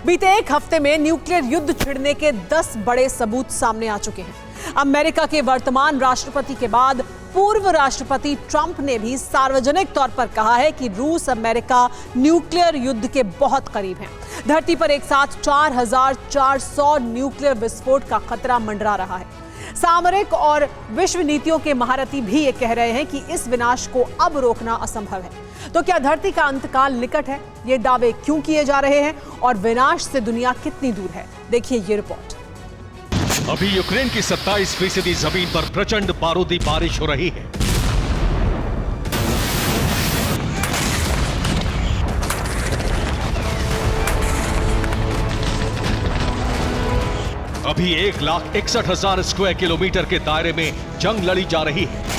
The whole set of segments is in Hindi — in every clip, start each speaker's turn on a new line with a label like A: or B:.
A: बीते एक हफ्ते में न्यूक्लियर युद्ध छिड़ने के 10 बड़े सबूत सामने आ चुके हैं। अमेरिका के वर्तमान राष्ट्रपति के बाद पूर्व राष्ट्रपति ट्रंप ने भी सार्वजनिक तौर पर कहा है कि रूस अमेरिका न्यूक्लियर युद्ध के बहुत करीब हैं। धरती पर एक साथ 4,400 न्यूक्लियर विस्फोट का खतरा मंडरा रहा है। सामरिक और विश्व नीतियों के महारथी भी ये कह रहे हैं कि इस विनाश को अब रोकना असंभव है। तो क्या धरती का अंतकाल निकट है? ये दावे क्यों किए जा रहे हैं और विनाश से दुनिया कितनी दूर है? देखिए ये रिपोर्ट।
B: अभी यूक्रेन की 27% जमीन पर प्रचंड बारूदी बारिश हो रही है। अभी 1,61,000 स्क्वायर किलोमीटर के दायरे में जंग लड़ी जा रही है।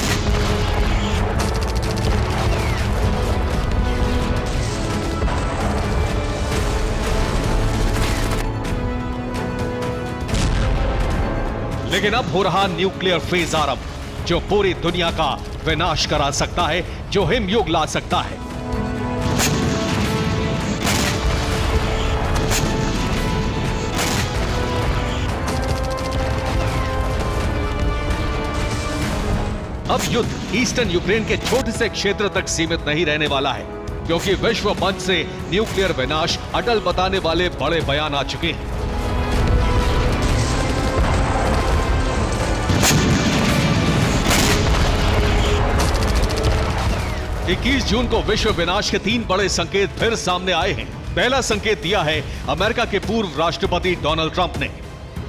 B: लेकिन अब हो रहा न्यूक्लियर फेज आरंभ, जो पूरी दुनिया का विनाश करा सकता है, जो हिमयुग ला सकता है। अब युद्ध ईस्टर्न यूक्रेन के छोटे से क्षेत्र तक सीमित नहीं रहने वाला है, क्योंकि विश्व मंच से न्यूक्लियर विनाश अटल बताने वाले बड़े बयान आ चुके हैं। इक्कीस जून को विश्व विनाश के 3 बड़े संकेत फिर सामने आए हैं। पहला संकेत दिया है अमेरिका के पूर्व राष्ट्रपति डोनाल्ड ट्रंप ने।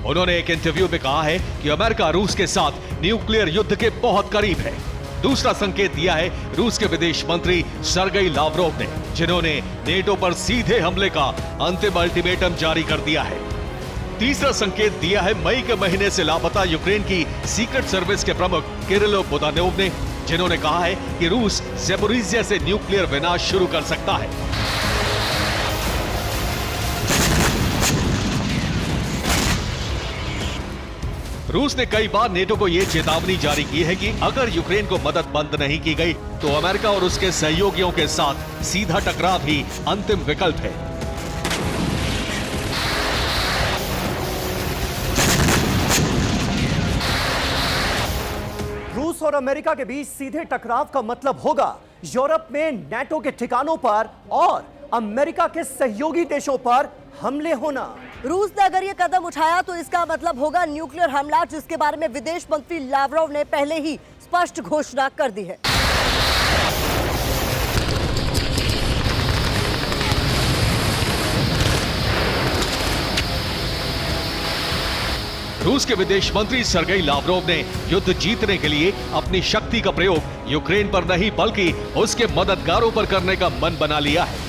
B: उन्होंने एक इंटरव्यू में कहा है कि अमेरिका रूस के साथ न्यूक्लियर युद्ध के बहुत करीब है। दूसरा संकेत दिया है रूस के विदेश मंत्री सर्गेई लावरोव ने, जिन्होंने नेटो पर सीधे हमले का अंतिम अल्टीमेटम जारी कर दिया है। तीसरा संकेत दिया है मई के महीने से लापता यूक्रेन की सीक्रेट सर्विस के प्रमुख किरिलो बुदानोव ने, जिन्होंने कहा है कि रूस ज़ैपोरिज़िया से न्यूक्लियर विनाश शुरू कर सकता है। रूस ने कई बार नेटो को यह चेतावनी जारी की है कि अगर यूक्रेन को मदद बंद नहीं की गई तो अमेरिका और उसके सहयोगियों के साथ सीधा टकराव ही अंतिम विकल्प है।
C: रूस और अमेरिका के बीच सीधे टकराव का मतलब होगा यूरोप में नेटो के ठिकानों पर और अमेरिका के सहयोगी देशों पर हमले होना।
D: रूस ने अगर ये कदम उठाया तो इसका मतलब होगा न्यूक्लियर हमला, जिसके बारे में विदेश मंत्री लावरोव ने पहले ही स्पष्ट घोषणा कर दी है।
B: रूस के विदेश मंत्री सर्गेई लावरोव ने युद्ध जीतने के लिए अपनी शक्ति का प्रयोग यूक्रेन पर नहीं बल्कि उसके मददगारों पर करने का मन बना लिया है।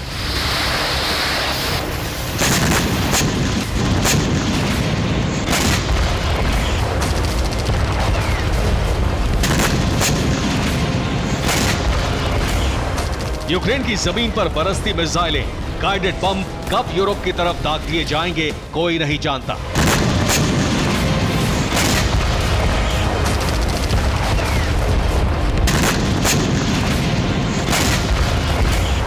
B: यूक्रेन की जमीन पर बरसती मिसाइलें, गाइडेड बम कब यूरोप की तरफ दाग दिए जाएंगे कोई नहीं जानता।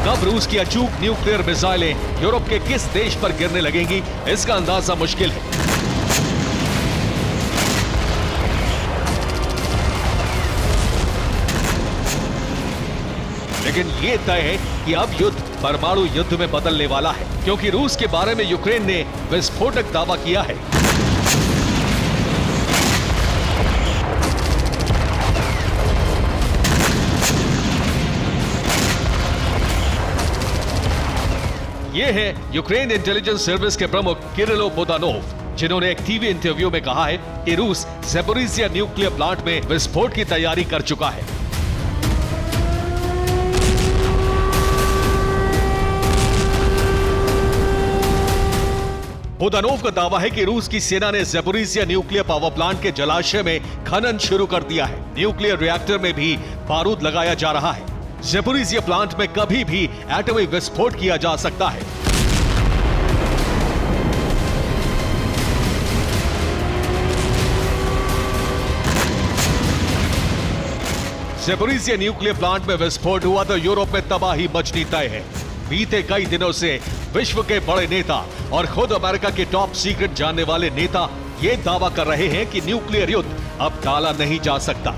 B: कब रूस की अचूक न्यूक्लियर मिसाइलें यूरोप के किस देश पर गिरने लगेंगी, इसका अंदाजा मुश्किल है। लेकिन यह तय है कि अब युद्ध परमाणु युद्ध में बदलने वाला है, क्योंकि रूस के बारे में यूक्रेन ने विस्फोटक दावा किया है। ये है यूक्रेन इंटेलिजेंस सर्विस के प्रमुख किरिलो बुदानोव, जिन्होंने एक टीवी इंटरव्यू में कहा है कि रूस ज़ैपोरिज़िया न्यूक्लियर प्लांट में विस्फोट की तैयारी कर चुका है। बुदानोव का दावा है कि रूस की सेना ने ज़ैपोरिज़िया न्यूक्लियर पावर प्लांट के जलाशय में खनन शुरू कर दिया है। न्यूक्लियर रिएक्टर में भी बारूद लगाया जा रहा है। ज़ैपोरिज़िया प्लांट में कभी भी एटमी विस्फोट किया जा सकता है। ज़ैपोरिज़िया न्यूक्लियर प्लांट में विस्फोट हुआ तो यूरोप में तबाही मचनी तय है। बीते कई दिनों से विश्व के बड़े नेता और खुद अमेरिका के टॉप सीक्रेट जानने वाले नेता ये दावा कर रहे हैं कि न्यूक्लियर युद्ध अब टाला नहीं जा सकता।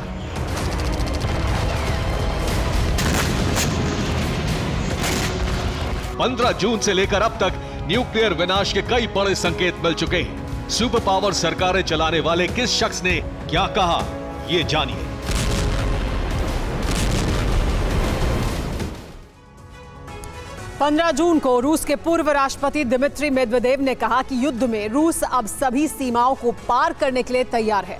B: पंद्रह जून से लेकर अब तक न्यूक्लियर विनाश के कई बड़े संकेत मिल चुके हैं। सुपर पावर सरकारें चलाने वाले किस शख्स ने क्या कहा, ये जानिए।
A: पंद्रह जून को रूस के पूर्व राष्ट्रपति दिमित्री मेदवेदेव ने कहा कि युद्ध में रूस अब सभी सीमाओं को पार करने के लिए तैयार है।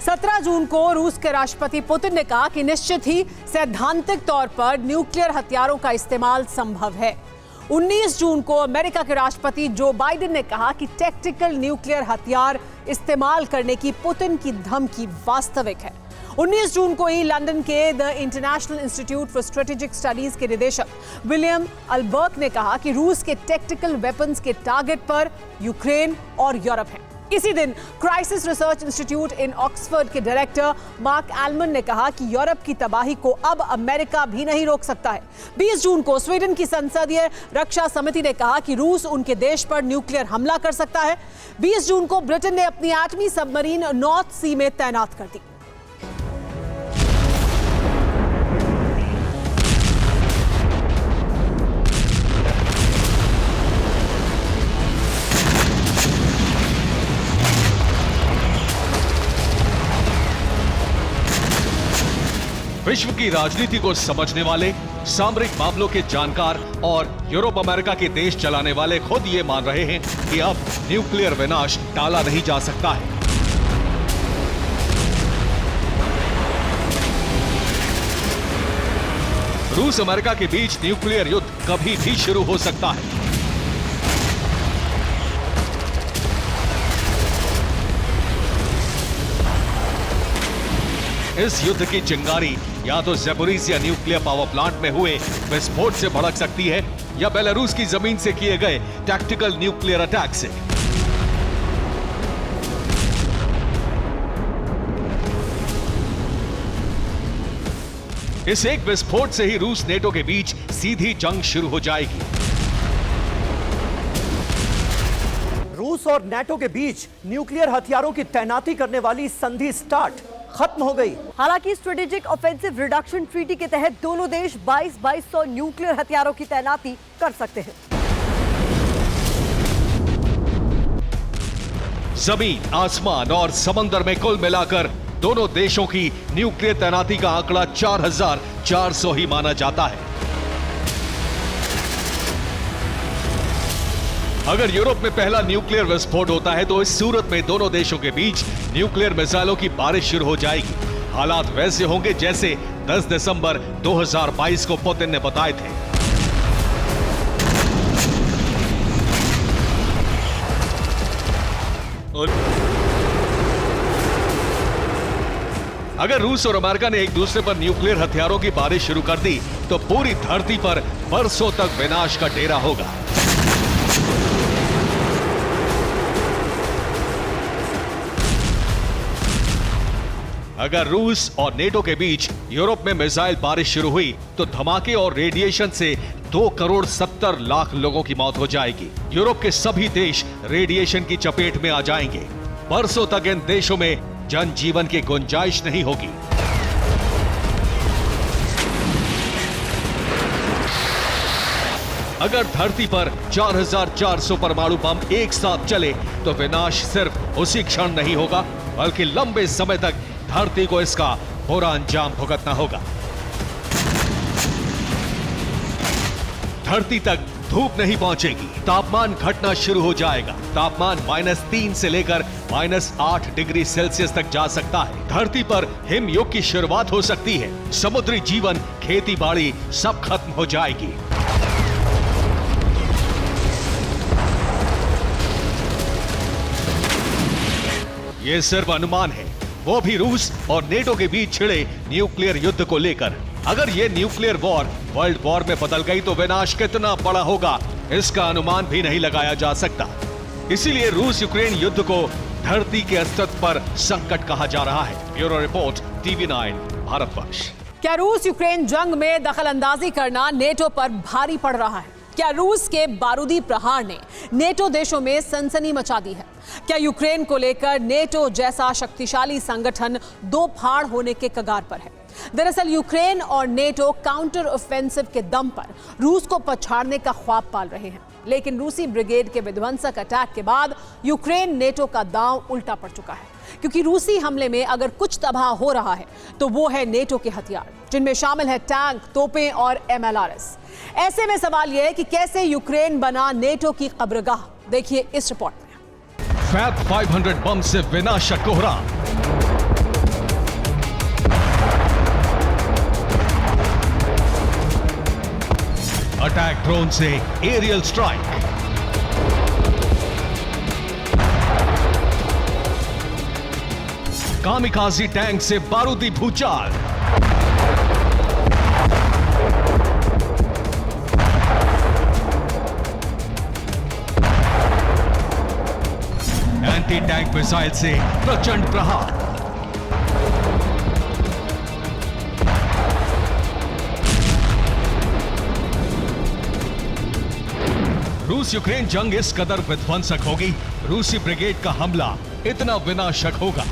A: 17 जून को रूस के राष्ट्रपति पुतिन ने कहा कि निश्चित ही सैद्धांतिक तौर पर न्यूक्लियर हथियारों का इस्तेमाल संभव है। 19 जून को अमेरिका के राष्ट्रपति जो बाइडेन ने कहा कि टैक्टिकल न्यूक्लियर हथियार इस्तेमाल करने की पुतिन की धमकी वास्तविक है। 19 जून को ही लंदन के the international institute for strategic studies के निदेशक विलियम अल्बर्क ने कहा कि रूस के टैक्टिकल वेपन्स के टारगेट पर यूक्रेन और यूरोप है। इसी दिन क्राइसिस रिसर्च इंस्टीट्यूट इन ऑक्सफोर्ड के डायरेक्टर मार्क एलमन ने कहा कि यूरोप की तबाही को अब अमेरिका भी नहीं रोक सकता है। 20 जून को स्वीडन की संसदीय रक्षा समिति ने कहा कि रूस उनके देश पर न्यूक्लियर हमला कर सकता है। 20 जून को ब्रिटेन ने अपनी एटमी सबमरीन नॉर्थ सी में तैनात कर दी।
B: विश्व की राजनीति को समझने वाले, सामरिक मामलों के जानकार और यूरोप अमेरिका के देश चलाने वाले खुद ये मान रहे हैं कि अब न्यूक्लियर विनाश टाला नहीं जा सकता है। रूस अमेरिका के बीच न्यूक्लियर युद्ध कभी भी शुरू हो सकता है। इस युद्ध की चिंगारी या तो ज़ैपोरिज़िया न्यूक्लियर पावर प्लांट में हुए विस्फोट से भड़क सकती है या बेलारूस की जमीन से किए गए टैक्टिकल न्यूक्लियर अटैक से। इस एक विस्फोट से ही रूस नेटो के बीच सीधी जंग शुरू हो जाएगी।
C: रूस और नाटो के बीच न्यूक्लियर हथियारों की तैनाती करने वाली संधि स्टार्ट खत्म हो गई।
D: हालांकि स्ट्रेटेजिक ऑफेंसिव रिडक्शन ट्रीटी के तहत दोनों देश 2200 न्यूक्लियर हथियारों की तैनाती कर सकते हैं।
B: जमीन, आसमान और समंदर में कुल मिलाकर दोनों देशों की न्यूक्लियर तैनाती का आंकड़ा 4400 ही माना जाता है। अगर यूरोप में पहला न्यूक्लियर विस्फोट होता है तो इस सूरत में दोनों देशों के बीच न्यूक्लियर मिसाइलों की बारिश शुरू हो जाएगी। हालात वैसे होंगे जैसे 10 दिसंबर 2022 को पुतिन ने बताए थे। अगर रूस और अमेरिका ने एक दूसरे पर न्यूक्लियर हथियारों की बारिश शुरू कर दी तो पूरी धरती पर बरसों तक विनाश का डेरा होगा। अगर रूस और नेटो के बीच यूरोप में मिसाइल बारिश शुरू हुई तो धमाके और रेडिएशन से 2,70,00,000 लोगों की मौत हो जाएगी। यूरोप के सभी देश रेडिएशन की चपेट में आ जाएंगे। बरसों तक इन देशों में जनजीवन की गुंजाइश नहीं होगी। अगर धरती पर 4400 परमाणु बम एक साथ चले तो विनाश सिर्फ उसी क्षण नहीं होगा बल्कि लंबे समय तक धरती को इसका बुरा अंजाम भुगतना होगा। धरती तक धूप नहीं पहुंचेगी, तापमान घटना शुरू हो जाएगा। तापमान -3 से लेकर -8 डिग्री सेल्सियस तक जा सकता है। धरती पर हिमयुग की शुरुआत हो सकती है। समुद्री जीवन, खेती बाड़ी सब खत्म हो जाएगी। यह सिर्फ अनुमान है, वो भी रूस और नेटो के बीच छिड़े न्यूक्लियर युद्ध को लेकर। अगर ये न्यूक्लियर वॉर वर्ल्ड वॉर में बदल गई तो विनाश कितना बड़ा होगा इसका अनुमान भी नहीं लगाया जा सकता। इसीलिए रूस यूक्रेन युद्ध को धरती के अस्तित्व पर संकट कहा जा रहा है। Bureau report, TV9 Bharatvarsh.
A: क्या रूस यूक्रेन जंग में दखल अंदाजी करना नेटो पर भारी पड़ रहा है? क्या रूस के बारूदी प्रहार ने नेटो देशों में सनसनी मचा दी है? क्या यूक्रेन को लेकर नेटो जैसा शक्तिशाली संगठन दो फाड़ होने के कगार पर है? दरअसल यूक्रेन और नेटो काउंटर ऑफेंसिव के दम पर रूस को पछाड़ने का ख्वाब पाल रहे हैं, लेकिन रूसी ब्रिगेड के विध्वंसक अटैक के बाद यूक्रेन नेटो का दांव उल्टा पड़ चुका है, क्योंकि रूसी हमले में अगर कुछ तबाह हो रहा है तो वो है नेटो के हथियार, जिनमें शामिल है टैंक, तोपें और MLRS। ऐसे में सवाल यह है कि कैसे यूक्रेन बना नेटो की कब्रगाह। देखिए इस रिपोर्ट में।
B: फैब 500 बम से विनाशक कोहराम, अटैक ड्रोन से एरियल स्ट्राइक, कामिकाजी टैंक से बारूदी भूचाल, एंटी टैंक मिसाइल से प्रचंड प्रहार, रूस यूक्रेन जंग इस कदर विध्वंसक होगी, रूसी ब्रिगेड का हमला इतना विनाशक होगा,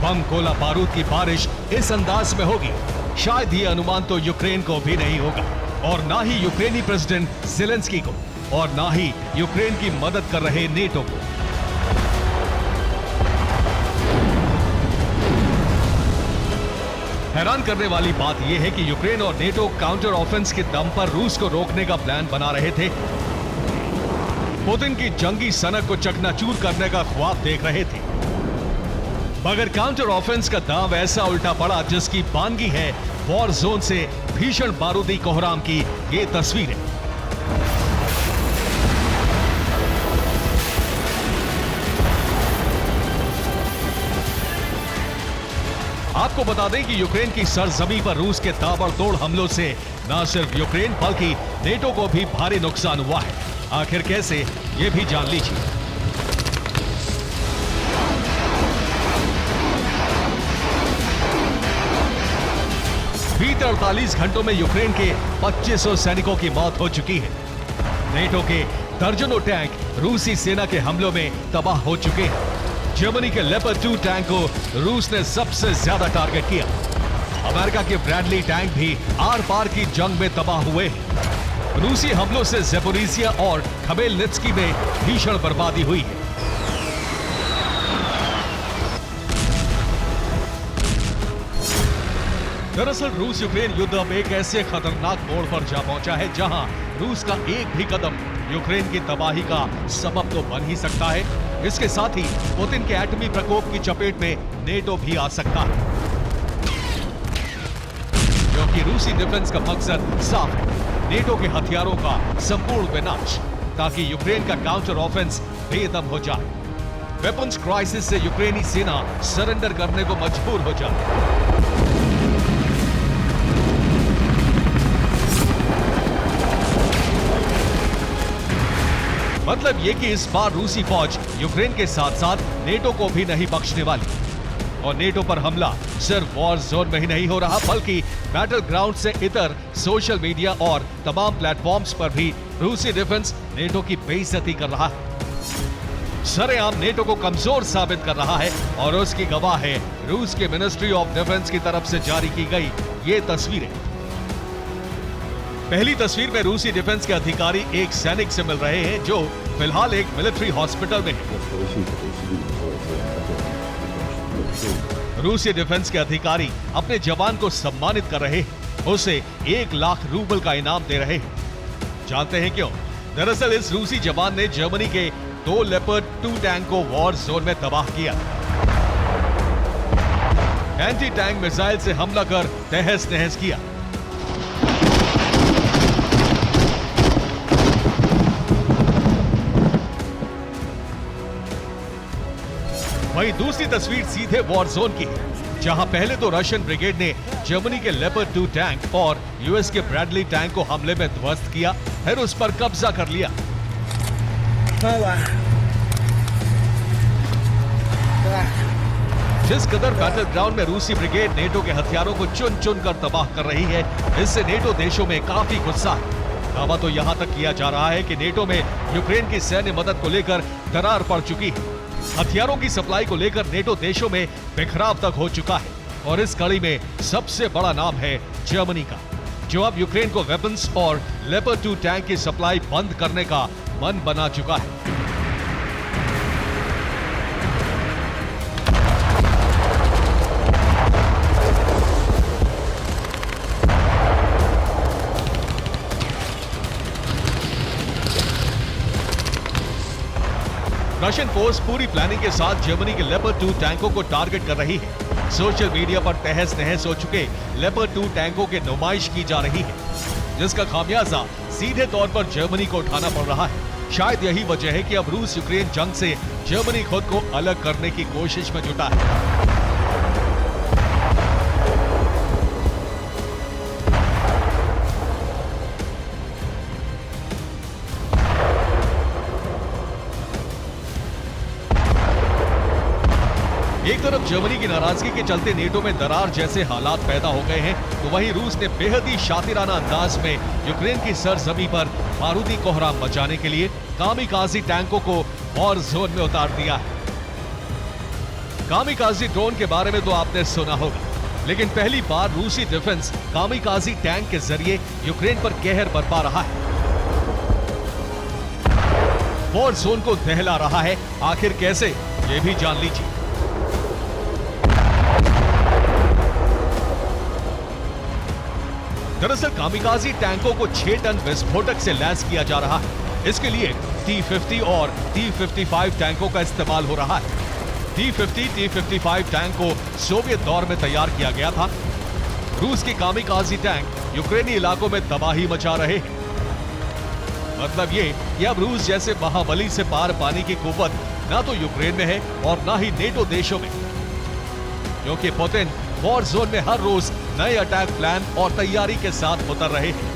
B: बम गोला बारूद की बारिश इस अंदाज में होगी, शायद ये अनुमान तो यूक्रेन को भी नहीं होगा, और ना ही यूक्रेनी प्रेसिडेंट ज़ेलेंस्की को, और ना ही यूक्रेन की मदद कर रहे नेटो को। हैरान करने वाली बात यह है कि यूक्रेन और नेटो काउंटर ऑफेंस के दम पर रूस को रोकने का प्लान बना रहे थे, पुतिन की जंगी सनक को चकनाचूर करने का ख्वाब देख रहे थे, मगर काउंटर ऑफेंस का दांव ऐसा उल्टा पड़ा जिसकी बानगी है वॉर जोन से भीषण बारूदी कोहराम की ये तस्वीरें। आपको बता दें कि यूक्रेन की सरजमी पर रूस के ताबड़तोड़ हमलों से न सिर्फ यूक्रेन बल्कि नेटो को भी भारी नुकसान हुआ है। आखिर कैसे, ये भी जान लीजिए। बीते 48 घंटों में यूक्रेन के 2500 सैनिकों की मौत हो चुकी है। नेटो के दर्जनों टैंक रूसी सेना के हमलों में तबाह हो चुके हैं। जर्मनी के लेपर्ड 2 टैंक को रूस ने सबसे ज्यादा टारगेट किया। अमेरिका के ब्रैडली टैंक भी आर पार की जंग में तबाह हुए हैं। रूसी हमलों से ज़ेपोरिजिया और खमेलनित्स्की में भीषण बर्बादी हुई है। दरअसल रूस यूक्रेन युद्ध अब एक ऐसे खतरनाक मोड़ पर जा पहुंचा है जहां रूस का एक भी कदम यूक्रेन की तबाही का सबब तो बन ही सकता है। इसके साथ ही पुतिन के एटमी प्रकोप की चपेट में नेटो भी आ सकता है, क्योंकि रूसी डिफेंस का मकसद साफ है, नेटो के हथियारों का संपूर्ण विनाश, ताकि यूक्रेन का काउंटर ऑफेंस बेदम हो जाए, वेपन्स क्राइसिस से यूक्रेनी सेना सरेंडर करने को मजबूर हो जाए। मतलब ये कि इस बार रूसी फौज यूक्रेन के साथ साथ नेटो को भी नहीं बख्शने वाली, और नेटो पर हमला सिर्फ वॉर जोन में ही नहीं हो रहा बल्कि बैटल ग्राउंड से इतर सोशल मीडिया और तमाम प्लेटफॉर्म्स पर भी रूसी डिफेंस नेटो की बेइज्जती कर रहा है, सरेआम नेटो को कमजोर साबित कर रहा है। और उसकी गवाह है रूस के मिनिस्ट्री ऑफ डिफेंस की तरफ से जारी की गई ये तस्वीरें। पहली तस्वीर में रूसी डिफेंस के अधिकारी एक सैनिक से मिल रहे हैं जो फिलहाल एक मिलिट्री हॉस्पिटल में है। रूसी डिफेंस के अधिकारी अपने जवान को सम्मानित कर रहे हैं, उसे 1 लाख रूबल का इनाम दे रहे हैं। जानते हैं क्यों? दरअसल इस रूसी जवान ने जर्मनी के 2 लेपर्ड 2 टैंक को वॉर जोन में तबाह किया, एंटी टैंक मिसाइल से हमला कर तहस नहस किया। वहीं दूसरी तस्वीर सीधे वॉर जोन की है, जहां पहले तो रशियन ब्रिगेड ने जर्मनी के लेपर्ड 2 टैंक और यूएस के ब्रैडली टैंक को हमले में ध्वस्त किया, फिर उस पर कब्जा कर लिया। जिस कदर बैटल ग्राउंड में रूसी ब्रिगेड नेटो के हथियारों को चुन चुन कर तबाह कर रही है, इससे नेटो देशों में काफी गुस्सा है। दावा तो यहां तक किया जा रहा है कि नेटो में यूक्रेन की सैन्य मदद को लेकर दरार पड़ चुकी है। हथियारों की सप्लाई को लेकर नेटो देशों में बिखराव तक हो चुका है और इस कड़ी में सबसे बड़ा नाम है जर्मनी का, जो अब यूक्रेन को वेपन्स और लेपर्ड 2 टैंक की सप्लाई बंद करने का मन बना चुका है। रशियन फोर्स पूरी प्लानिंग के साथ जर्मनी के लेपर्ड 2 टैंकों को टारगेट कर रही है। सोशल मीडिया पर तहस नहस हो चुके लेपर्ड 2 टैंकों की नुमाइश की जा रही है, जिसका खामियाजा सीधे तौर पर जर्मनी को उठाना पड़ रहा है। शायद यही वजह है कि अब रूस यूक्रेन जंग से जर्मनी खुद को अलग करने की कोशिश में जुटा है। एक तरफ जर्मनी की नाराजगी के चलते नेटो में दरार जैसे हालात पैदा हो गए हैं, तो वहीं रूस ने बेहद ही शातिराना अंदाज में यूक्रेन की सरजमी पर बारूदी कोहराम मचाने के लिए कामिकाजी टैंकों को वॉर जोन में उतार दिया है। कामिकाजी ड्रोन के बारे में तो आपने सुना होगा, लेकिन पहली बार रूसी डिफेंस कामिकाजी टैंक के जरिए यूक्रेन पर कहर बरपा रहा है, वॉर जोन को दहला रहा है। आखिर कैसे, ये भी जान लीजिए। दरअसल कामिकाजी टैंकों को 6 टन विस्फोटक से लैस किया जा रहा है। इसके लिए T-50 और T-55 टैंकों का इस्तेमाल हो रहा है। T-50, T-55 टैंक को सोवियत दौर में तैयार किया गया था। रूस के कामिकाजी टैंक यूक्रेनी इलाकों में तबाही मचा रहे हैं। मतलब ये कि अब रूस जैसे महाबली से पार पाने की कुव्वत ना तो यूक्रेन में है और ना ही नेटो देशों में, क्योंकि पुतिन वॉर जोन में हर रोज नए अटैक प्लान और तैयारी के साथ उतर रहे हैं,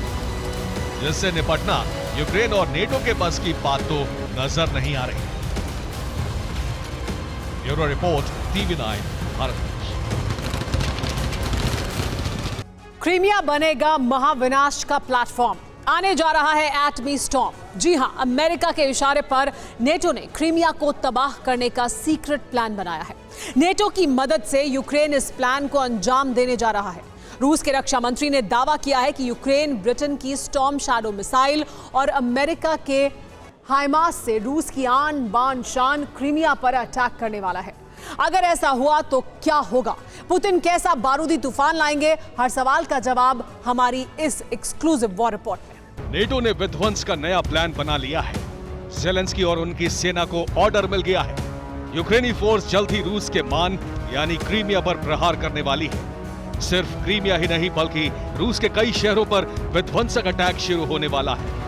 B: जिससे निपटना यूक्रेन और नेटो के बस की बात तो नजर नहीं आ रही। Bureau report, TV9 Bharat.
A: Crimea बनेगा महाविनाश का प्लेटफॉर्म, आने जा रहा है एटमी स्टॉर्म। जी हां, अमेरिका के इशारे पर नेटो ने क्रीमिया को तबाह करने का सीक्रेट प्लान बनाया है। नेटो की मदद से यूक्रेन इस प्लान को अंजाम देने जा रहा है। रूस के रक्षा मंत्री ने दावा किया है कि यूक्रेन ब्रिटेन की स्टॉर्म शैडो मिसाइल और अमेरिका के हाइमार्स से रूस की आन बान शान क्रीमिया पर अटैक करने वाला है। अगर ऐसा हुआ तो क्या होगा, पुतिन कैसा बारूदी तूफान लाएंगे, हर सवाल का जवाब हमारी इस एक्सक्लूसिव वॉर रिपोर्ट में।
B: नेटो ने विध्वंस का नया प्लान बना लिया है। ज़ेलेंस्की और उनकी सेना को ऑर्डर मिल गया है। यूक्रेनी फोर्स जल्द ही रूस के मान यानी क्रीमिया पर प्रहार करने वाली है। सिर्फ क्रीमिया ही नहीं बल्कि रूस के कई शहरों पर विध्वंसक अटैक शुरू होने वाला है।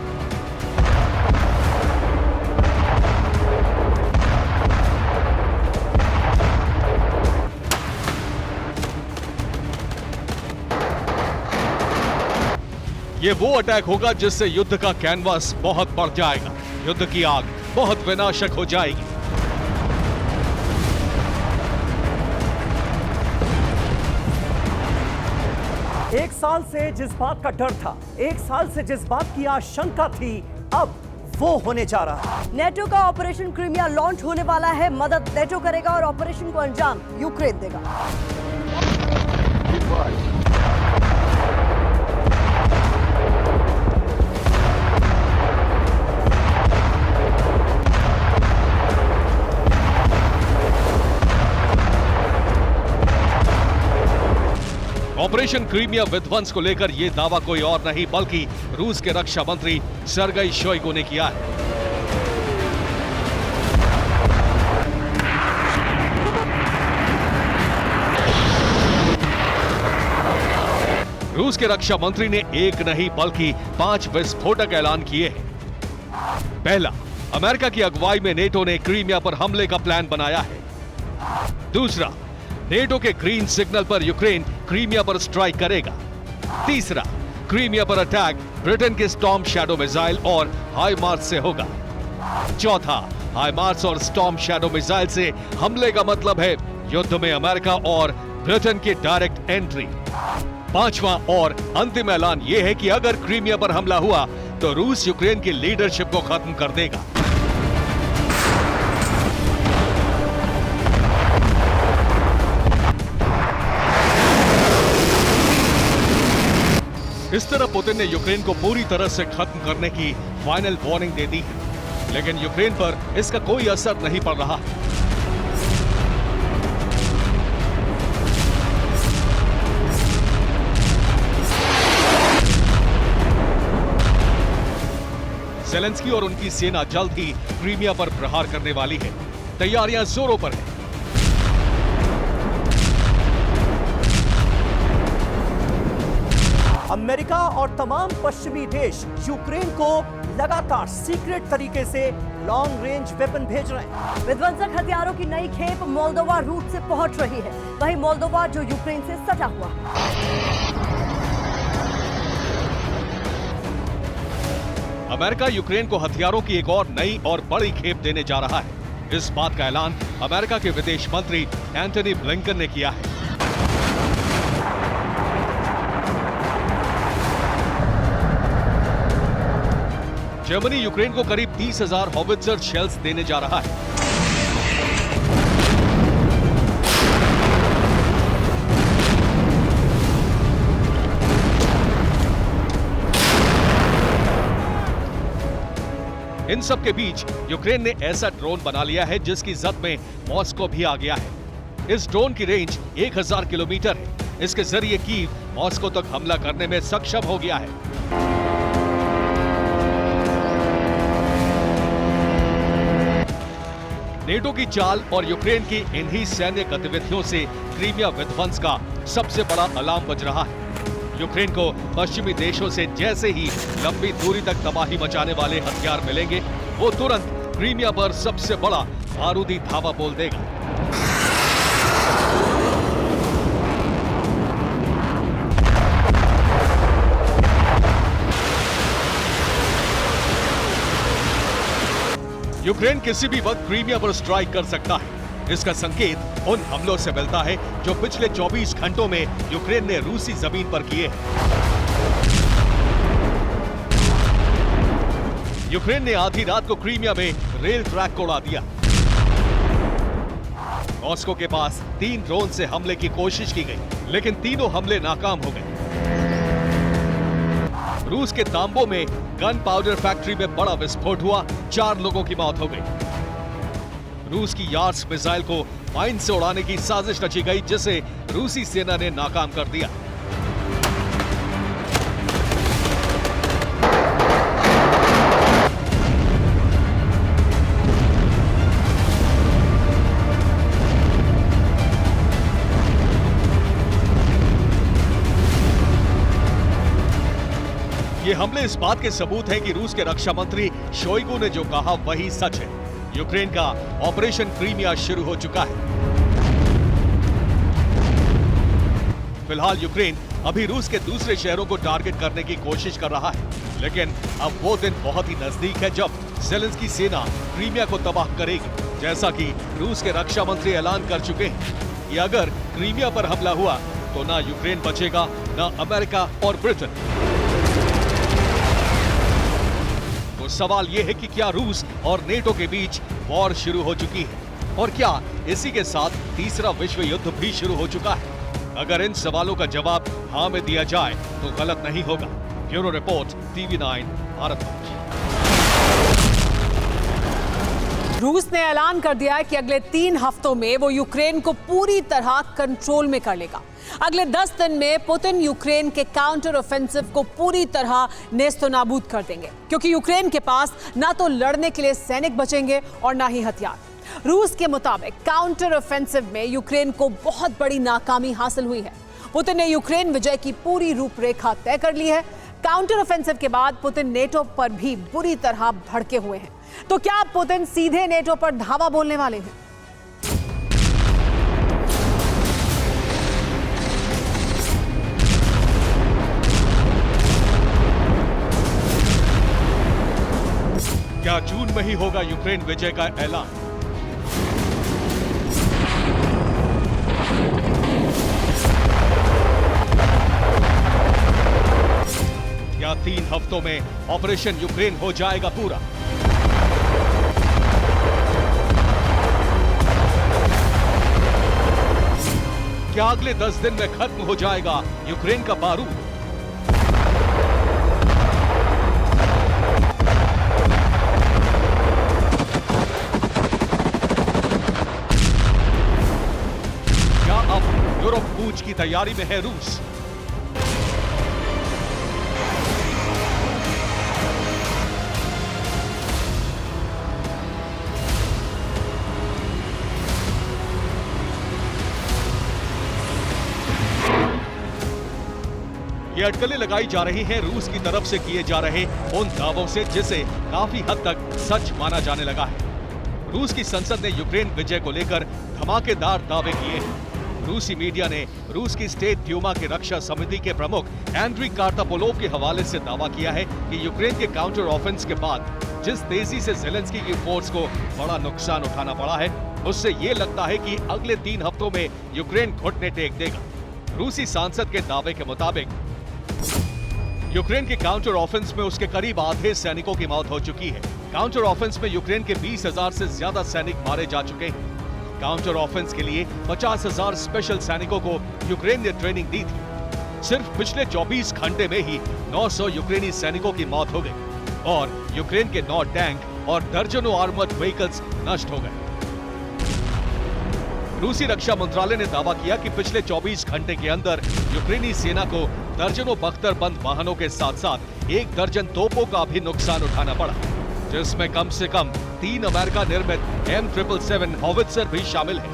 B: ये वो अटैक होगा जिससे युद्ध का कैनवास बहुत बढ़ जाएगा, युद्ध की आग बहुत विनाशक हो जाएगी।
C: एक साल से जिस बात का डर था, एक साल से जिस बात की आशंका थी, अब वो होने जा रहा है।
D: नेटो का ऑपरेशन क्रीमिया लॉन्च होने वाला है। मदद नेटो करेगा और ऑपरेशन को अंजाम यूक्रेन देगा।
B: ऑपरेशन क्रीमिया विध्वंस को लेकर यह दावा कोई और नहीं बल्कि रूस के रक्षा मंत्री सर्गेई शोइगु ने किया है। रूस के रक्षा मंत्री ने एक नहीं बल्कि 5 विस्फोटक ऐलान किए हैं। पहला, अमेरिका की अगुवाई में नेटो ने क्रीमिया पर हमले का प्लान बनाया है। दूसरा, नेटो के ग्रीन सिग्नल पर यूक्रेन क्रीमिया पर स्ट्राइक करेगा। तीसरा, क्रीमिया पर अटैक ब्रिटेन के स्टॉर्म शैडो मिसाइल और हाइमार्स से होगा। चौथा, हाइमार्स और स्टॉर्म शैडो मिसाइल से हमले का मतलब है युद्ध में अमेरिका और ब्रिटेन की डायरेक्ट एंट्री। पांचवा और अंतिम ऐलान यह है कि अगर क्रीमिया पर हमला हुआ तो रूस यूक्रेन की लीडरशिप को खत्म कर देगा। इस तरह पुतिन ने यूक्रेन को पूरी तरह से खत्म करने की फाइनल वार्निंग दे दी है, लेकिन यूक्रेन पर इसका कोई असर नहीं पड़ रहा। ज़ेलेंस्की और उनकी सेना जल्द ही क्रीमिया पर प्रहार करने वाली है। तैयारियां जोरों पर हैं।
C: अमेरिका और तमाम पश्चिमी देश यूक्रेन को लगातार सीक्रेट तरीके से लॉन्ग रेंज वेपन भेज रहे हैं।
D: विध्वंसक हथियारों की नई खेप मोल्दोवा रूट से पहुंच रही है। वहीं मोल्दोवा जो यूक्रेन से सटा हुआ है।
B: अमेरिका यूक्रेन को हथियारों की एक और नई और बड़ी खेप देने जा रहा है। इस बात का ऐलान अमेरिका के विदेश मंत्री एंटनी ब्लिंकन ने किया है। जर्मनी यूक्रेन को करीब 30,000 हॉवित्जर शेल्स देने जा रहा है। इन सब के बीच यूक्रेन ने ऐसा ड्रोन बना लिया है जिसकी जद में मॉस्को भी आ गया है। इस ड्रोन की रेंज 1000 किलोमीटर है। इसके जरिए कीव मॉस्को तक हमला करने में सक्षम हो गया है। नेटो की चाल और यूक्रेन की इन्हीं सैन्य गतिविधियों से क्रीमिया विध्वंस का सबसे बड़ा अलार्म बज रहा है। यूक्रेन को पश्चिमी देशों से जैसे ही लंबी दूरी तक तबाही मचाने वाले हथियार मिलेंगे, वो तुरंत क्रीमिया पर सबसे बड़ा बारूदी धावा बोल देगा। यूक्रेन किसी भी वक्त क्रीमिया पर स्ट्राइक कर सकता है। इसका संकेत उन हमलों से मिलता है जो पिछले 24 घंटों में यूक्रेन ने रूसी जमीन पर किए हैं। यूक्रेन ने आधी रात को क्रीमिया में रेल ट्रैक को उड़ा दिया। मॉस्को के पास 3 ड्रोन से हमले की कोशिश की गई, लेकिन तीनों हमले नाकाम हो गए। रूस के तांबो में गन पाउडर फैक्ट्री में बड़ा विस्फोट हुआ, 4 लोगों की मौत हो गई। रूस की यार्स मिसाइल को माइन से उड़ाने की साजिश रची गई, जिसे रूसी सेना ने नाकाम कर दिया। ये हमले इस बात के सबूत हैं कि रूस के रक्षा मंत्री शोइगु ने जो कहा वही सच है। यूक्रेन का ऑपरेशन क्रीमिया शुरू हो चुका है। फिलहाल यूक्रेन अभी रूस के दूसरे शहरों को टारगेट करने की कोशिश कर रहा है, लेकिन अब वो दिन बहुत ही नजदीक है जब ज़ेलेंस्की सेना क्रीमिया को तबाह करेगी। जैसा कि रूस के रक्षा मंत्री ऐलान कर चुके हैं कि अगर क्रीमिया पर हमला हुआ तो ना यूक्रेन बचेगा, ना अमेरिका और ब्रिटेन। तो सवाल यह है कि क्या रूस और नेटो के बीच वॉर शुरू हो चुकी है, और क्या इसी के साथ तीसरा विश्व युद्ध भी शुरू हो चुका है? अगर इन सवालों का जवाब हाँ में दिया जाए तो गलत नहीं होगा। Bureau report, TV9 Bharat.
A: रूस ने ऐलान कर दिया है कि अगले 3 हफ्तों में वो यूक्रेन को पूरी तरह कंट्रोल में कर लेगा। अगले 10 दिन में पुतिन यूक्रेन के काउंटर ऑफेंसिव को पूरी तरह नेस्तनाबूद कर देंगे, क्योंकि यूक्रेन के पास ना तो लड़ने के लिए सैनिक बचेंगे और ना ही हथियार। रूस के मुताबिक काउंटर ऑफेंसिव में यूक्रेन को बहुत बड़ी नाकामी हासिल हुई है। पुतिन ने यूक्रेन विजय की पूरी रूपरेखा तय कर ली है। काउंटर ऑफेंसिव के बाद पुतिन नेटो पर भी बुरी तरह भड़के हुए हैं। तो क्या पुतिन सीधे नेटो पर धावा बोलने वाले हैं?
B: क्या जून में ही होगा यूक्रेन विजय का ऐलान? क्या 3 हफ्तों में ऑपरेशन यूक्रेन हो जाएगा पूरा? क्या अगले 10 दिन में खत्म हो जाएगा यूक्रेन का बारूद? क्या अब यूरोप कूच की तैयारी में है रूस? ये अटकलें लगाई जा रही हैं रूस की तरफ से किए जा रहे उन दावों से जिसे काफी हद तक सच माना जाने लगा है। रूस की संसद ने यूक्रेन विजय को लेकर धमाकेदार दावे किए हैं। रूसी मीडिया ने रूस की स्टेट ड्यूमा की रक्षा समिति के प्रमुख एंड्री कार्तापोलोव के हवाले से दावा किया है कि यूक्रेन के काउंटर ऑफेंस के बाद जिस तेजी से ज़ेलेंस्की की फोर्स को बड़ा नुकसान उठाना पड़ा है, उससे ये लगता है कि अगले 3 हफ्तों में यूक्रेन घुटने टेक देगा। रूसी सांसद के दावे के मुताबिक यूक्रेन के काउंटर ऑफेंस में उसके करीब आधे सैनिकों की मौत हो चुकी है। काउंटर ऑफेंस में यूक्रेन के 20,000 से ज्यादा सैनिक मारे जा चुके हैं। काउंटर ऑफेंस के लिए 50,000 स्पेशल सैनिकों को यूक्रेन ने ट्रेनिंग दी थी। सिर्फ पिछले 24 घंटे में ही 900 यूक्रेनी सैनिकों की मौत हो गई और यूक्रेन के 9 टैंक और दर्जनों आर्मर्ड व्हीकल्स नष्ट हो गए। रूसी रक्षा मंत्रालय ने दावा किया कि पिछले 24 घंटे के अंदर यूक्रेनी सेना को दर्जनों बख्तरबंद वाहनों के साथ साथ 1 दर्जन तोपों का भी नुकसान उठाना पड़ा, जिसमें कम से कम 3 अमेरिका निर्मित M777 हॉवित्जर भी शामिल है।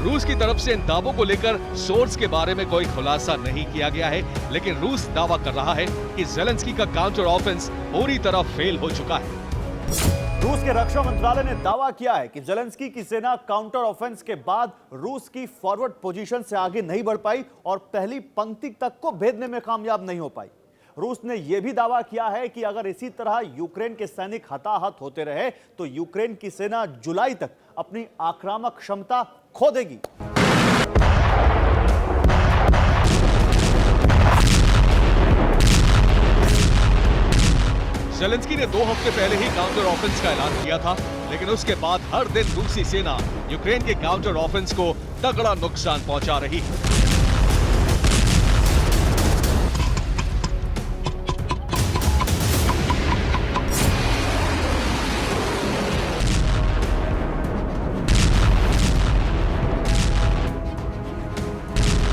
B: रूस की तरफ से इन दावों को लेकर सोर्स के बारे में कोई खुलासा नहीं किया गया है, लेकिन रूस दावा कर रहा है कि ज़ेलेंस्की का काउंटर ऑफेंस पूरी तरह फेल हो चुका है।
E: रूस के रक्षा मंत्रालय ने दावा किया है कि ज़ेलेंस्की की सेना काउंटर ऑफेंस के बाद रूस की फॉरवर्ड पोजीशन से आगे नहीं बढ़ पाई और पहली पंक्ति तक को भेदने में कामयाब नहीं हो पाई। रूस ने यह भी दावा किया है कि अगर इसी तरह यूक्रेन के सैनिक हताहत होते रहे तो यूक्रेन की सेना जुलाई तक अपनी आक्रामक क्षमता खो देगी।
B: ज़ेलेंस्की ने 2 हफ्ते पहले ही काउंटर ऑफेंस का ऐलान किया था, लेकिन उसके बाद हर दिन रूसी सेना यूक्रेन के काउंटर ऑफेंस को तगड़ा नुकसान पहुंचा रही है।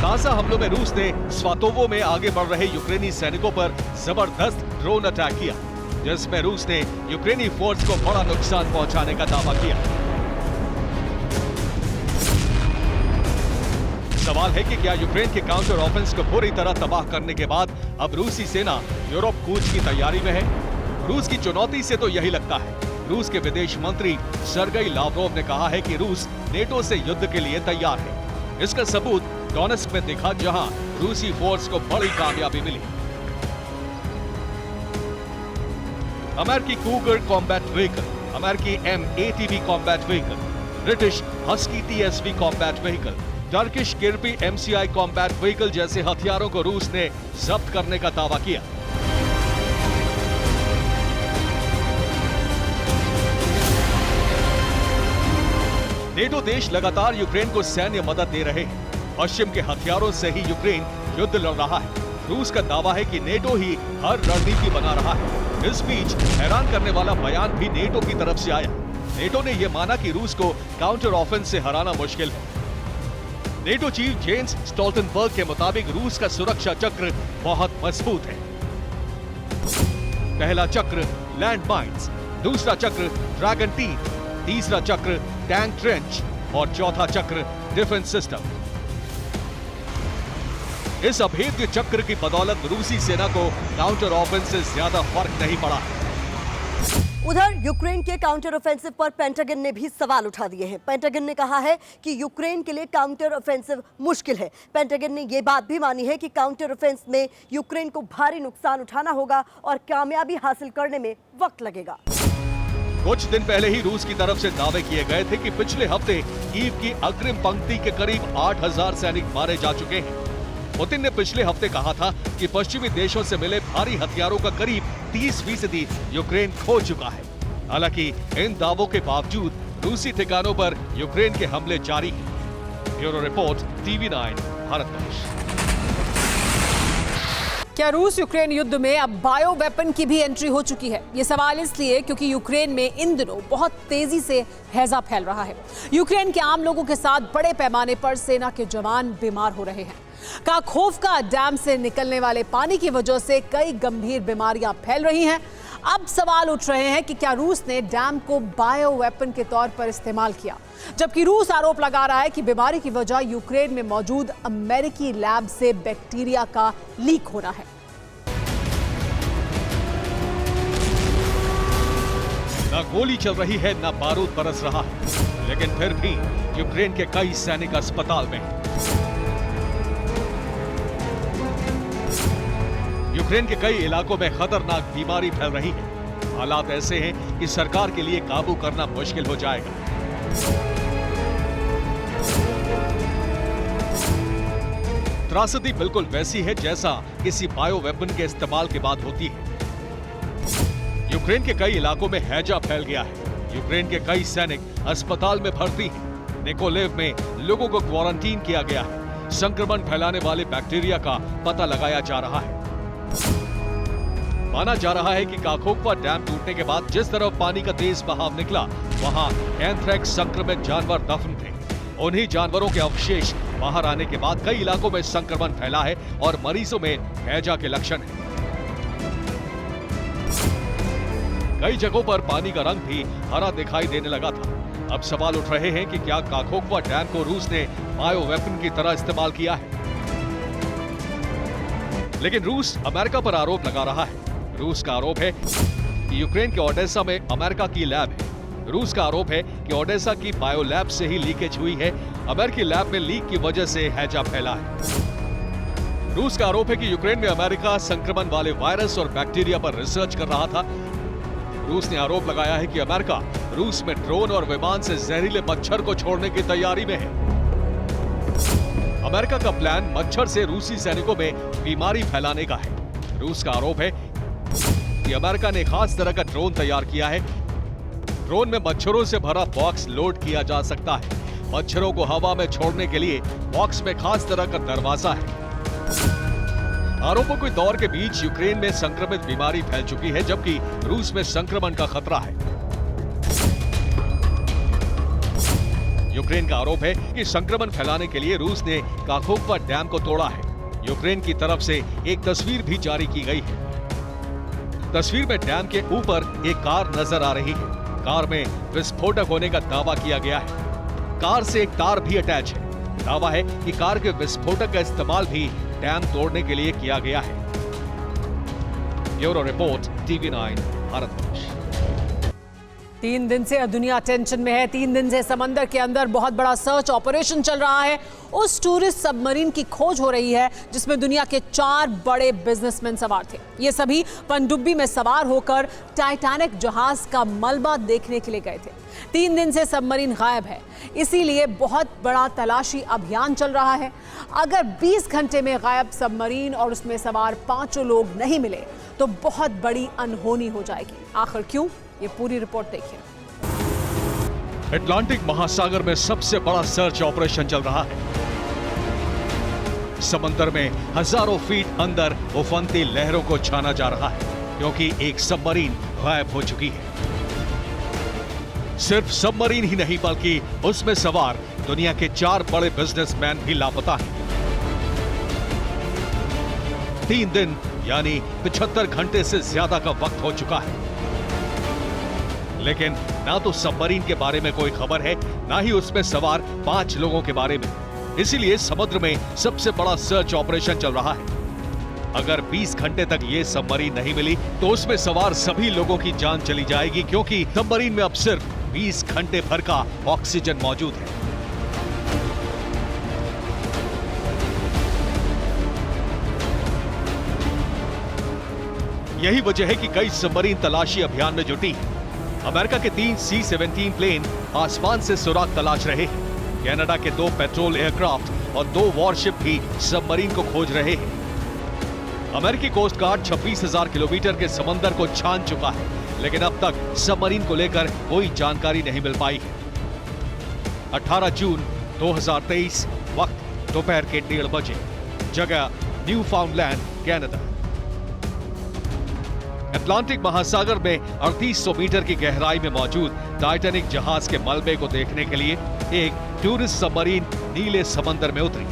B: ताजा हमलों में रूस ने स्वातोवो में आगे बढ़ रहे यूक्रेनी सैनिकों पर जबरदस्त ड्रोन अटैक किया, जिसमें रूस ने यूक्रेनी फोर्स को बड़ा नुकसान पहुंचाने का दावा किया। सवाल है कि क्या यूक्रेन के काउंटर ऑफेंस को पूरी तरह तबाह करने के बाद अब रूसी सेना यूरोप कूच की तैयारी में है? रूस की चुनौती से तो यही लगता है। रूस के विदेश मंत्री सर्गेई लावरोव ने कहा है कि रूस नेटो से युद्ध के लिए तैयार है। इसका सबूत डोनेस्क में दिखा, जहां रूसी फोर्स को बड़ी कामयाबी मिली। अमेरिकी कूगर कॉम्बैट व्हीकल, अमेरिकी M-ATV combat vehicle, British Husky TSV combat vehicle, Turkish Kirpi MCI combat vehicle जैसे हथियारों को रूस ने जब्त करने का दावा किया। नेटो देश लगातार यूक्रेन को सैन्य मदद दे रहे हैं। पश्चिम के हथियारों से ही यूक्रेन युद्ध लड़ रहा है। रूस का दावा है कि नेटो ही हर रणनीति बना रहा है। इस बीच हैरान करने वाला बयान भी नेटो की तरफ से आया। नेटो ने यह माना कि रूस को काउंटर ऑफेंस से हराना मुश्किल है। नेटो चीफ जेन्स स्टोल्टनबर्ग के मुताबिक रूस का सुरक्षा चक्र बहुत मजबूत है। पहला चक्र लैंड माइन्स, दूसरा चक्र ड्रैगन टीम, तीसरा चक्र टैंक ट्रेंच और चौथा चक्र डिफेंस सिस्टम। इस अभेद्य चक्र की बदौलत रूसी सेना को काउंटर ऑफेंस से ज्यादा फर्क नहीं पड़ा।
D: उधर यूक्रेन के काउंटर ऑफेंसिव पर पेंटागन ने भी सवाल उठा दिए हैं। पेंटागन ने कहा है कि यूक्रेन के लिए काउंटर ऑफेंसिव मुश्किल है। पेंटागन ने यह बात भी मानी है कि काउंटर ऑफेंस में यूक्रेन को भारी नुकसान उठाना होगा और कामयाबी हासिल करने में वक्त लगेगा।
B: कुछ दिन पहले ही रूस की तरफ से दावे किए गए थे कि पिछले हफ्ते कीव की अग्रिम पंक्ति के करीब 8,000 सैनिक मारे जा चुके हैं। पुतिन ने पिछले हफ्ते कहा था कि पश्चिमी देशों से मिले भारी हथियारों का करीब 30% यूक्रेन खो चुका है। हालांकि इन दावों के बावजूद रूसी ठिकानों पर यूक्रेन के हमले जारी हैं। Bureau report, TV9 Bharatvarsh.
A: क्या रूस यूक्रेन युद्ध में अब बायो वेपन की भी एंट्री हो चुकी है? ये सवाल इसलिए क्योंकि यूक्रेन में इन दिनों बहुत तेजी से हैजा फैल रहा है। यूक्रेन के आम लोगों के साथ बड़े पैमाने पर सेना के जवान बीमार हो रहे हैं। काखोवका डैम से निकलने वाले पानी की वजह से कई गंभीर बीमारियां फैल रही हैं। अब सवाल उठ रहे हैं कि क्या रूस ने डैम को बायो वेपन के तौर पर इस्तेमाल किया, जबकि रूस आरोप लगा रहा है कि बीमारी की वजह यूक्रेन में मौजूद अमेरिकी लैब से बैक्टीरिया का लीक होना है।
B: न गोली चल रही है, न बारूद बरस रहा है, लेकिन फिर भी यूक्रेन के कई सैनिक अस्पताल में हैं। यूक्रेन के कई इलाकों में खतरनाक बीमारी फैल रही है। हालात ऐसे हैं कि सरकार के लिए काबू करना मुश्किल हो जाएगा। त्रासदी बिल्कुल वैसी है जैसा किसी बायो वेपन के इस्तेमाल के बाद होती है। यूक्रेन के कई इलाकों में हैजा फैल गया है। यूक्रेन के कई सैनिक अस्पताल में भर्ती हैं। निकोलेव में लोगों को क्वारंटीन किया गया है। संक्रमण फैलाने वाले बैक्टीरिया का पता लगाया जा रहा है। माना जा रहा है कि काखोवका डैम टूटने के बाद जिस तरफ पानी का तेज बहाव निकला, वहां एंथ्रेक्स संक्रमित जानवर दफन थे। उन्हीं जानवरों के अवशेष बाहर आने के बाद कई इलाकों में संक्रमण फैला है और मरीजों में हैजा के लक्षण हैं। कई जगहों पर पानी का रंग भी हरा दिखाई देने लगा था। अब सवाल उठ रहे हैं कि क्या काखोवका डैम को रूस ने बायो वेपन की तरह इस्तेमाल किया है? लेकिन रूस अमेरिका पर आरोप लगा रहा है। रूस का आरोप है कि यूक्रेन के ओडेसा में अमेरिका की लैब है। रूस का आरोप है कि ओडेसा की बायो लैब से ही लीकेज हुई है। अमेरिकी लैब में लीक की वजह से हैजा फैला है। रूस का आरोप है कि यूक्रेन में अमेरिका संक्रमण वाले वायरस और बैक्टीरिया पर रिसर्च कर रहा था। रूस ने आरोप लगाया है कि अमेरिका रूस में ड्रोन और विमान से जहरीले मच्छर को छोड़ने की तैयारी में है। अमेरिका का प्लान मच्छर से रूसी सैनिकों में बीमारी फैलाने का है। रूस का आरोप है कि अमेरिका ने खास तरह का ड्रोन तैयार किया है। ड्रोन में मच्छरों से भरा बॉक्स लोड किया जा सकता है। मच्छरों को हवा में छोड़ने के लिए बॉक्स में खास तरह का दरवाजा है। आरोपों के दौर के बीच यूक्रेन में संक्रमित बीमारी फैल चुकी है, जबकि रूस में संक्रमण का खतरा है। यूक्रेन का आरोप है कि संक्रमण फैलाने के लिए रूस ने काखोवका डैम को तोड़ा है। यूक्रेन की तरफ से एक तस्वीर भी जारी की गई है। तस्वीर में डैम के ऊपर एक कार नजर आ रही है। कार में विस्फोटक होने का दावा किया गया है। कार से एक तार भी अटैच है। दावा है कि कार के विस्फोटक का इस्तेमाल भी डैम तोड़ने के लिए किया गया है। Bureau report, TV9 Bharatvarsh.
A: 3 दिन से दुनिया टेंशन में है। 3 दिन से समंदर के अंदर बहुत बड़ा सर्च ऑपरेशन चल रहा है। उस टूरिस्ट सबमरीन की खोज हो रही है जिसमें दुनिया के 4 बड़े बिजनेसमैन सवार थे। ये सभी पनडुब्बी में सवार होकर टाइटैनिक जहाज का मलबा देखने के लिए गए थे। 3 दिन से सबमरीन गायब है, इसीलिए बहुत बड़ा तलाशी अभियान चल रहा है। अगर 20 घंटे में गायब सबमरीन और उसमें सवार 5 लोग नहीं मिले तो बहुत बड़ी अनहोनी हो जाएगी। आखिर क्यों? ये पूरी रिपोर्ट देखिए।
B: अटलांटिक महासागर में सबसे बड़ा सर्च ऑपरेशन चल रहा है। समंदर में हजारों फीट अंदर उफनती लहरों को छाना जा रहा है, क्योंकि एक सबमरीन गायब हो चुकी है। सिर्फ सबमरीन ही नहीं बल्कि उसमें सवार दुनिया के 4 बड़े बिजनेसमैन भी लापता हैं। 3 दिन यानी 75 घंटे से ज्यादा का वक्त हो चुका है, लेकिन ना तो सबमरीन के बारे में कोई खबर है, ना ही उसमें सवार 5 लोगों के बारे में। इसीलिए समुद्र में सबसे बड़ा सर्च ऑपरेशन चल रहा है। अगर 20 घंटे तक ये सबमरीन नहीं मिली तो उसमें सवार सभी लोगों की जान चली जाएगी, क्योंकि सबमरीन में अब सिर्फ 20 घंटे भर का ऑक्सीजन मौजूद है। यही वजह है कि कई सबमरीन तलाशी अभियान में जुटी है। अमेरिका के 3 C-17 प्लेन आसमान से सुराग तलाश रहे हैं। कनाडा के 2 पेट्रोल एयरक्राफ्ट और 2 वॉरशिप भी सबमरीन को खोज रहे हैं। अमेरिकी कोस्ट गार्ड 26,000 किलोमीटर के समंदर को छान चुका है, लेकिन अब तक सबमरीन को लेकर कोई जानकारी नहीं मिल पाई है। 18 जून 2023, वक्त दोपहर के 1:30 बजे, जगह न्यूफाउंडलैंड, कनाडा। अटलांटिक महासागर में 3800 मीटर की गहराई में मौजूद टाइटैनिक जहाज के मलबे को देखने के लिए एक टूरिस्ट सबमरीन नीले समंदर में उतरी।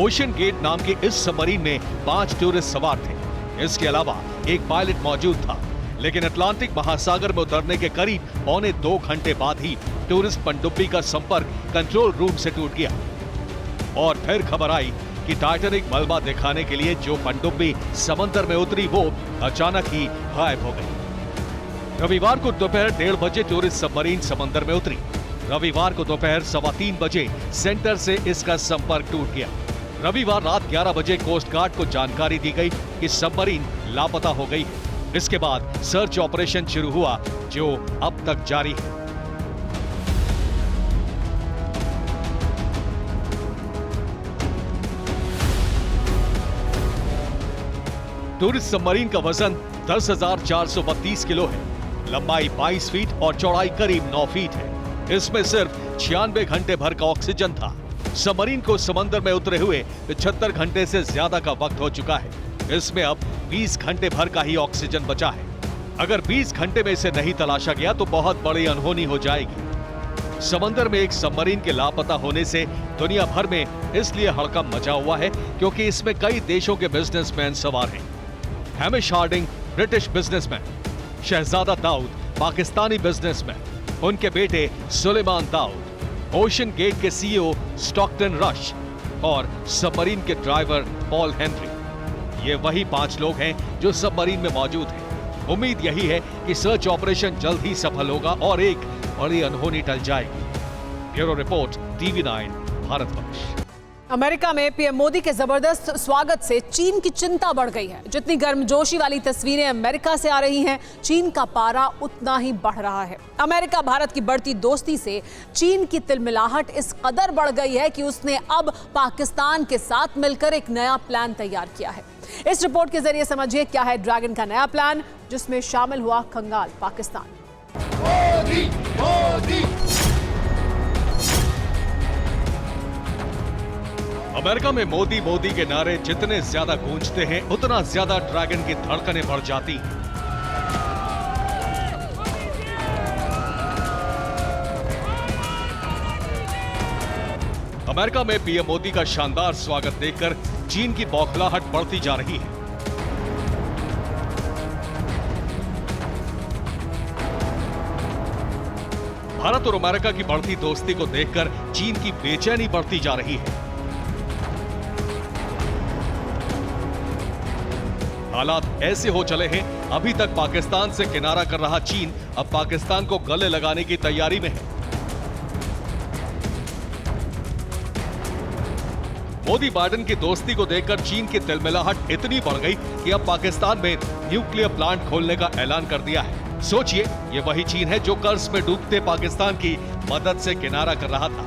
B: ओशन गेट नाम के इस सबमरीन में 5 टूरिस्ट सवार थे। इसके अलावा एक पायलट मौजूद था, लेकिन अटलांटिक महासागर में उतरने के करीब 1.25 घंटे बाद ही टूरिस्ट पनडुब्बी का संपर्क कंट्रोल रूम से टूट गया और फिर खबर आई कि टाइटैनिक मलबा दिखाने के लिए जो पनडुब्बी समंदर में उतरी वो अचानक ही गायब हो गई। रविवार को दोपहर 1:30 बजे टूरिस्ट सबमरीन समंदर में उतरी। रविवार को दोपहर 3:15 बजे सेंटर से इसका संपर्क टूट गया। रविवार रात 11 बजे कोस्ट गार्ड को जानकारी दी गई कि सबमरीन लापता हो गई है। इसके बाद सर्च ऑपरेशन शुरू हुआ, जो अब तक जारी है। टूरिस्ट सबमरीन का वजन 10,432 किलो है, लंबाई 22 फीट और चौड़ाई करीब 9 फीट है। इसमें सिर्फ 96 घंटे भर का ऑक्सीजन था। सबमरीन को समंदर में उतरे हुए 75 घंटे से ज्यादा का वक्त हो चुका है। इसमें अब 20 घंटे भर का ही ऑक्सीजन बचा है। अगर 20 घंटे में इसे नहीं तलाशा गया तो बहुत बड़ी अनहोनी हो जाएगी। समंदर में एक सबमरीन के लापता होने से दुनिया भर में इसलिए हड़कंप मचा हुआ है क्योंकि इसमें कई देशों के बिजनेसमैन सवार हैं। हैमिश हार्डिंग ब्रिटिश बिजनेसमैन, शहजादा दाऊद पाकिस्तानी बिजनेसमैन, उनके बेटे सुलेमान दाऊद, ओशन गेट के सीईओ स्टॉकटन रश और सबमरीन के ड्राइवर पॉल हेनरी। ये वही 5 लोग हैं जो सबमरीन में मौजूद हैं। उम्मीद यही है कि सर्च ऑपरेशन जल्द ही सफल होगा और एक बड़ी अनहोनी टल जाएगी। Bureau report, TV9, Bharatvarsh.
A: America में पीएम मोदी के जबरदस्त स्वागत से चीन की चिंता बढ़ गई है। जितनी गर्मजोशी वाली तस्वीरें अमेरिका से आ रही हैं, चीन का पारा उतना ही बढ़ रहा है। अमेरिका भारत की बढ़ती दोस्ती से चीन की तिलमिलाहट इस कदर बढ़ गई है कि उसने अब पाकिस्तान के साथ मिलकर एक नया प्लान तैयार किया है। इस रिपोर्ट के जरिए समझिए क्या है ड्रैगन का नया प्लान, जिसमें शामिल हुआ कंगाल पाकिस्तान।
F: मोदी, मोदी।
B: अमेरिका में मोदी मोदी के नारे जितने ज्यादा गूंजते हैं, उतना ज्यादा ड्रैगन की धड़कनें बढ़ जाती हैं। अमेरिका में पीएम मोदी का शानदार स्वागत देखकर चीन की बौखलाहट बढ़ती जा रही है। भारत और अमेरिका की बढ़ती दोस्ती को देखकर चीन की बेचैनी बढ़ती जा रही है। हालात ऐसे हो चले हैं, अभी तक पाकिस्तान से किनारा कर रहा चीन अब पाकिस्तान को गले लगाने की तैयारी में है। मोदी बाइडेन की दोस्ती को देखकर चीन की तिलमिलाहट इतनी बढ़ गई कि अब पाकिस्तान में न्यूक्लियर प्लांट खोलने का ऐलान कर दिया है। सोचिए, ये वही चीन है जो कर्ज में डूबते पाकिस्तान की मदद से किनारा कर रहा था,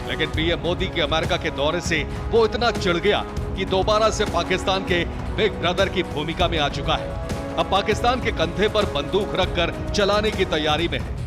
B: लेकिन पीएम मोदी के अमेरिका के दौरे से वो इतना चिढ़ गया कि दोबारा से पाकिस्तान के बिग ब्रदर की भूमिका में आ चुका है। अब पाकिस्तान के कंधे पर बंदूक रखकर चलाने की तैयारी में है।